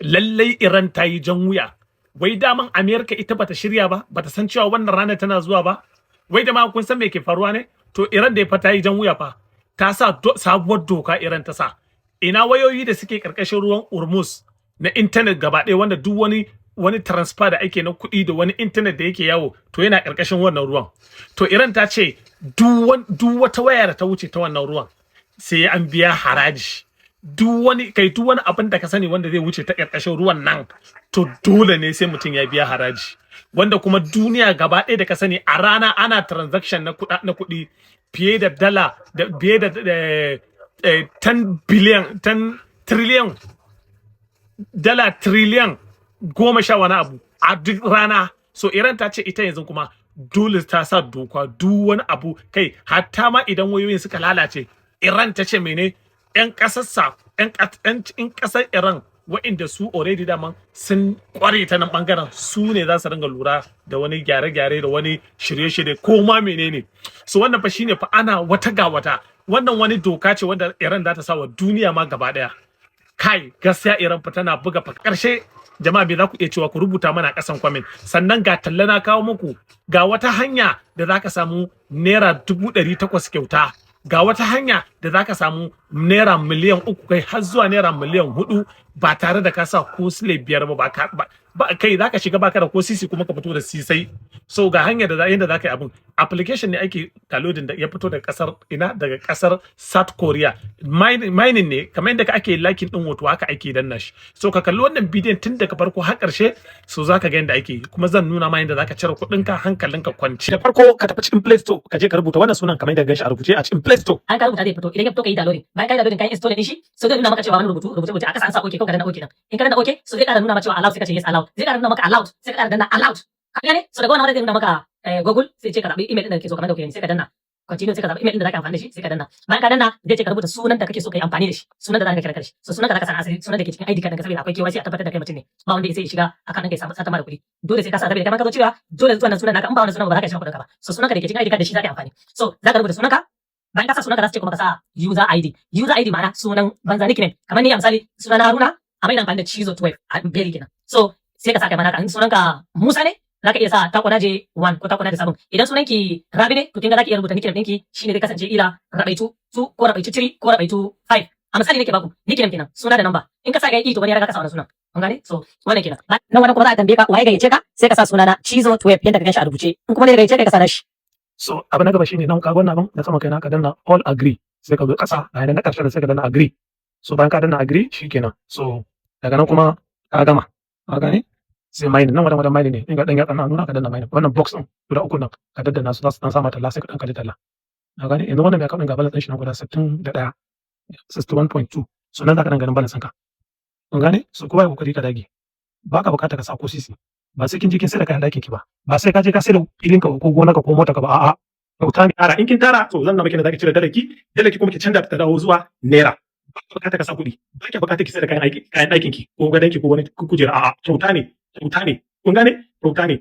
lallai Iran ta yi jan wuya. Wai daman Amerika ita bata shirya ba, bata san cewa wannan rana tana zuwa ba. Wai da ma kun san me ke faruwa ne? To Iran da fa ta yi jan wuya fa. Ta sa sabuwar doka Iran ta sa. Ina wayoyi da suke karkashin ruwan Hormuz na intanet gaba ɗaya wanda duk wani transfer da ake na kuɗi da wani intanet da yake yawo to yana karkashin wannan ruwan. To Iran ta ce duk wata waya da ta wuce ta wannan ruwan sai an biya haraji. Duk wani abin da ka sani wanda zai wuce ta karkashin ruwan nan to dole ne sai mutum ya biya haraji. Wanda kuma duniya gaba ɗaya da ka sani a rana ana transaction na kuɗi fiye da dala da fiye da 10 trillion dala trillion 10 wani abu a duk rana. So Iran ta ce ita yanzu kuma dole ta sa doka duk wani abu kai hatta ma idan wayoyin suka lalace Iran ta ce mene yan kasar Iran wa'inda su already daman sun kware ta nan bangaren su ne za su ringa lura da wani gyare-gyare da wani shirye-shirye ko ma menene. So wannan fa shine fa ana wata ga wata. Wannan wani doka ce wanda Iran za ta sa wa duniya ma gaba daya. Kai gaskiya Iran fa tana buga fa karshe. Jama'a bai za ku iya cewa ku rubuta mana kasan comment. Sannan ga talla na kawo muku ga wata hanya da za ka samu naira 800 kyauta. Ga wata hanya da zaka samu naira miliyan 3 kai har zuwa naira miliyan 4 ba tare da ka sa ko sile 5 ba kai zaka shiga baka da ko sisi kuma ka fito da sisai. So ga hanya da yanda zaka yi abun application ne ake downloading da ya fito daga kasar South Korea. Mining ne kamar yadda ake liking din hoto haka ake danna shi. So ka kalli wannan bidiyon tun daga farko har karshe so zaka ga yanda ake kuma zan nuna ma yanda zaka cire kuɗin ka hankalinka kwance. Da farko ka tafi cikin Play Store ka je ka rubuta wannan sunan kamar yadda gashi a rubuce a cikin Play Store. An ka rubuta zai fito idan ya fito kai downloading bayan kai downloading kai install din shi so zai nuna maka cewa wani rubuce a kasa an sa okay ko ka danna okay nan. In ka danna okay so zai ƙara nuna maka cewa allow sai ka ce yes allow. Zai ƙara nuna maka allowed sai ka ƙara danna allowed. Ka gane so daga wannan zai nuna maka Google sai ce ka zabi email din da kake so kamar da kake sai ka danna continue sai ka zabi email din da zaka amfani da shi sai ka danna bayan ka danna zai ce ka rubuta sunan da kake so kai amfani da shi sunan da zaka kira shi so sunan da zaka sa asali sunan da ke cikin ID card ɗinka saboda akwai KYC a tabbatar da kai mutum ne ba wanda sai ya shiga akan ɗinka ya samu sata mara kuɗi dole sai ka sa saboda kamar ka zo cewa dole zuwa nan sunan naka in ba wannan sunan ba za ka shiga kuɗin ka ba so sunan ka da ke cikin ID card da shi zaka yi amfani so zaka rubuta sunan ka bayan ka sa sunan ka za su ce kuma ka sa user ID ma'ana sunan banza nickname kamar ni a misali sunan Haruna amma ina amfani da Chizo 12 a beri kenan so sai ka sa kai mana ka sunan ka Musa ne zaka iya sa takwadaje 1 ko takwadaje 7 idan sunan ki Rabi ne to kinga zaki iya rubuta nickname ɗinki shine zai kasance ila Rabaitu 2 ko Rabaitu 3 ko Rabaitu 5 a misali nake baku nickname kenan suna da number in ka sa ga to wani ya riga ka sa wannan sunan kun gane so wannan kenan nan wannan kuma za a tambaye ka waye gayyace ka sai ka sa sunana Chizo 12 yanda ka ganshi a rubuce in kuma ne gayyace ka sa nashi so abu na gaba shine nan ka gwanna ban da sama kai na ka danna all agree sai ka zo kasa a na karshe da sai ka danna agree so bayan ka danna agree shikenan so daga nan kuma ka gama ka gane sai mining nan wadan mining ne in ga dan ya tsana nuna ka danna mining wannan box din guda uku nan ka daddana su za su dan sama talla sai ka dan kalli talla ka gane yanzu wannan mai akawun ga balance din shi na guda 61 61.2 so nan za ka dan ganin balance ɗinka kun gane so kowa ya kokari ka dage baka bukata ka sa ko sisi ba sai kin je kin sai da kayan dakin ki ba ba sai ka je ka sai da filin ka ko gona ka ko mota ka ba a'a kyauta ne tara in kin tara to zan na miki da zaki cire dalaki kuma ki canja ta dawo zuwa naira ba ka bukata ka sa kuɗi ba ki bukata ki sai da kayan dakin ki ko gadan ki ko wani kujera a'a kyauta ne kun gane kyauta ne